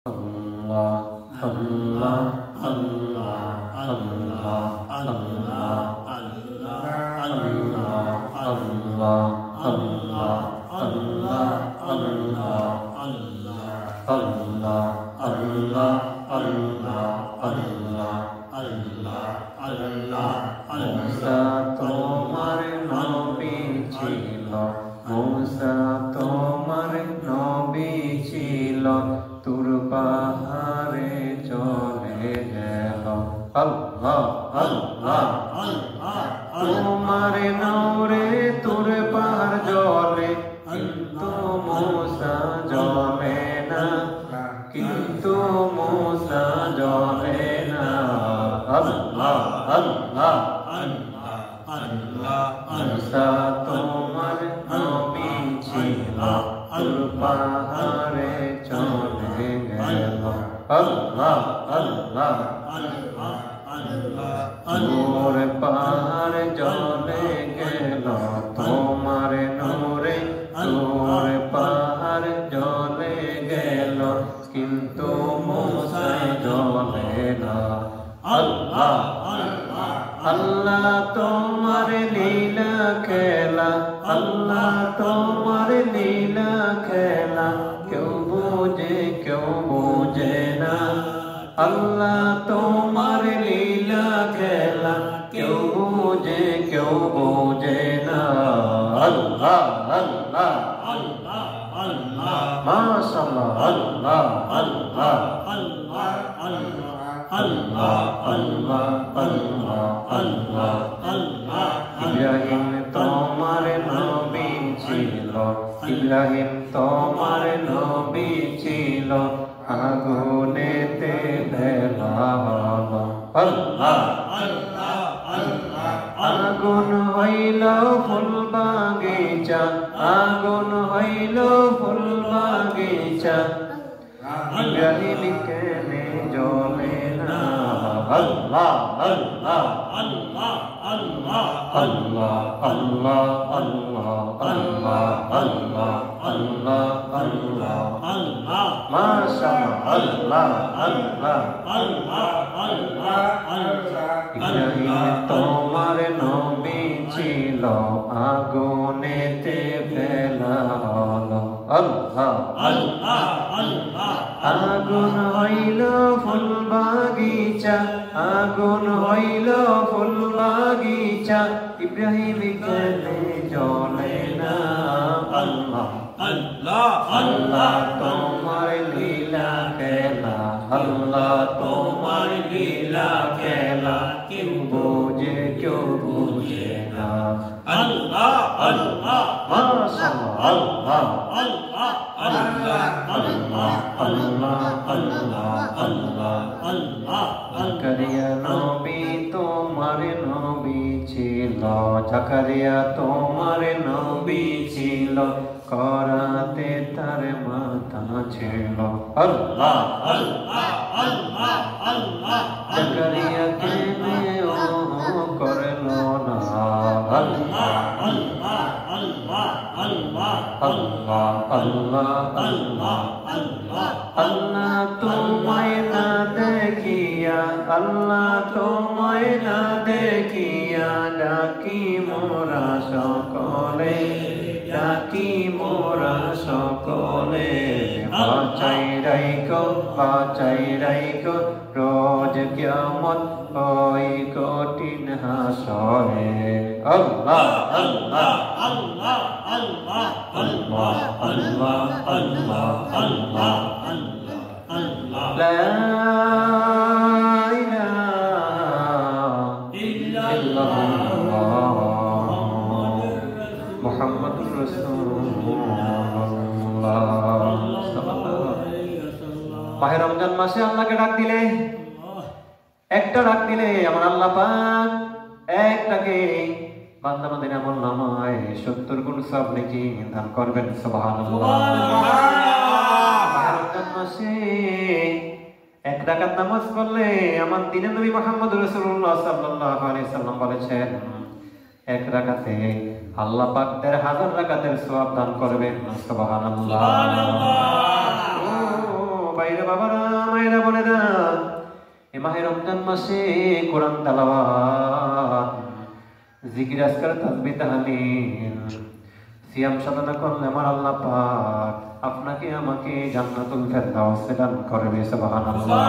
Allah, Allah, Allah, Allah, Allah, Allah, Allah, Allah, Allah, Allah, Allah, Allah, Allah, Allah, Allah, Allah, মুসা তোমার নবী ছিল, মুসা তোমার নবী ছিল, তুর পাহাড়ে চলে গেল। আল্লাহ আল্লাহ আল্লাহ, তোমার নূরে তুর পাহাড় জ্বলে, কিন্তু মুসা জ্বলে না, কিন্তু মুসা জ্বলে না। আল্লাহ আল্লাহ আল্লাহ আল্লাহ, মুসা তোমার নবী ছিল, তুর পাহাড়ে চলে গেল। আল্লাহ আল্লাহ আল্লাহ আল্লাহ, তুর পাহাড়ে চলে গেল, তোমার নূরে তুর পাহাড় জ্বলে গেল, কিন্তু মুসা জ্বলে না। আল্লাহ আল্লাহ আল্লাহ, তোমার লীলা খেলা, আল্লাহ তোমার লীলা খেলা, কেউ বুঝে না। আল্লাহ তোমার লীলা খেলা, কেউ বুঝে না। আল্লাহ আল্লাহ আল্লাহ আল্লাহ, মাশাআল্লাহ। আল্লাহ আল্লাহ আল্লাহ আল্লাহ আল্লাহ আল্লাহ আল্লাহ আল্লাহ আল্লাহ, ইব্রাহিম তোমার নবী ছিল, ইব্রাহিম তোমার নবী ছিল, আগুনেতে ফেলা হলো। আল্লাহ আল্লাহ আল্লাহ, আগুন হইল ফুল বাগিচা, আগুন হইল ফুল বাগিচা, ইব্রাহিম কেনে জ্বলে না। আল্লাহ আল্লাহ আল্লাহ আল্লাহ আল্লাহ আল্লাহ আল্লাহ আল্লাহ আল্লাহ আল্লাহ আল্লাহ আল্লাহ, মাশাআল্লাহ। আল্লাহ আল্লাহ আল্লাহ আল্লাহ আল্লাহ, ইব্রাহিম তোমার নবী ছিল, আগুনেতে ফেলা হলো। আল্লাহ আল্লাহ আল্লাহ, আগুন হইল ফুল বাগিচা, আগুন হইল ফুল বাগিচা, ইব্রাহিম কেনে জ্বলে না। আল্লাহ আল্লাহ আল্লাহ, তোমার লীলা খেলা, আল্লাহ তোমার লীলা খেলা, কেউ বুঝে না। আল্লাহ আল্লাহ মাশাআল্লাহ। আল্লাহ আল্লাহ আল্লাহ আল্লাহ আল্লাহ আল্লাহ আল্লাহ আল্লাহ, জাকারিয়া নবী তোমার নবী ছিল, জাকারিয়া তোমার নবী ছিল, করাতে তার মাথা ছিল। আল্লাহ আল্লাহ আল্লাহ আল্লাহ, জাকারিয়া কেনে করলো না। আল্লাহ আল্লাহ আল্লাহ আল্লাহ আল্লাহ আল্লাহ আল্লাহ আল্লাহ, আল্লাহ তোমায় না দেখিয়া, আল্লাহ তোমায় না দেখিয়া, ডাকি মোরা সকলে, ডাকি মোরা সকলে, বাঁচাই রাইকো রোজ কিয়ামত ওই কঠিন হাসরে। আল্লাহ আল্লাহ আল্লাহ আল্লাহ আল্লাহ আল্লাহ আল্লাহ আল্লাহ আল্লাহ আল্লাহ, লা ইলাহা ইল্লাল্লাহ মুহাম্মাদুর রাসূলুল্লাহ। মাহে রমজান মাসে আল্লাহকে ডাক দিলে, একটা ডাক দিলে আমার আল্লাহ পাক একটাকে বান্দা বান্দির আমলনামায় 70 গুণ সওয়াব নেকি দান করবেন। সুবহানাল্লাহ। মাহে রমজান মাসে এক রাকাত নামাজ পড়লে আমার দিনের নবী মুহাম্মদুর রাসূলুল্লাহ সাল্লাল্লাহু আলাইহি সাল্লাম বলেছেন, এক রাকাতে আল্লাহ পাক 1000 রাকাতের সওয়াব দান করবেন। সুবহানাল্লাহ। বাইরে বাবারা মায়েরা বোনেরা এই মাহে রমজান মাসে কোরআন তেলাওয়াত জিকির আজকার তাসবিহ তাহলিল সিয়াম সাধনা করলে আমার আল্লাহ পাক আপনাকে আমাকে জান্নাতুল ফেরদাউস দান করবে সুবহানাল্লাহ।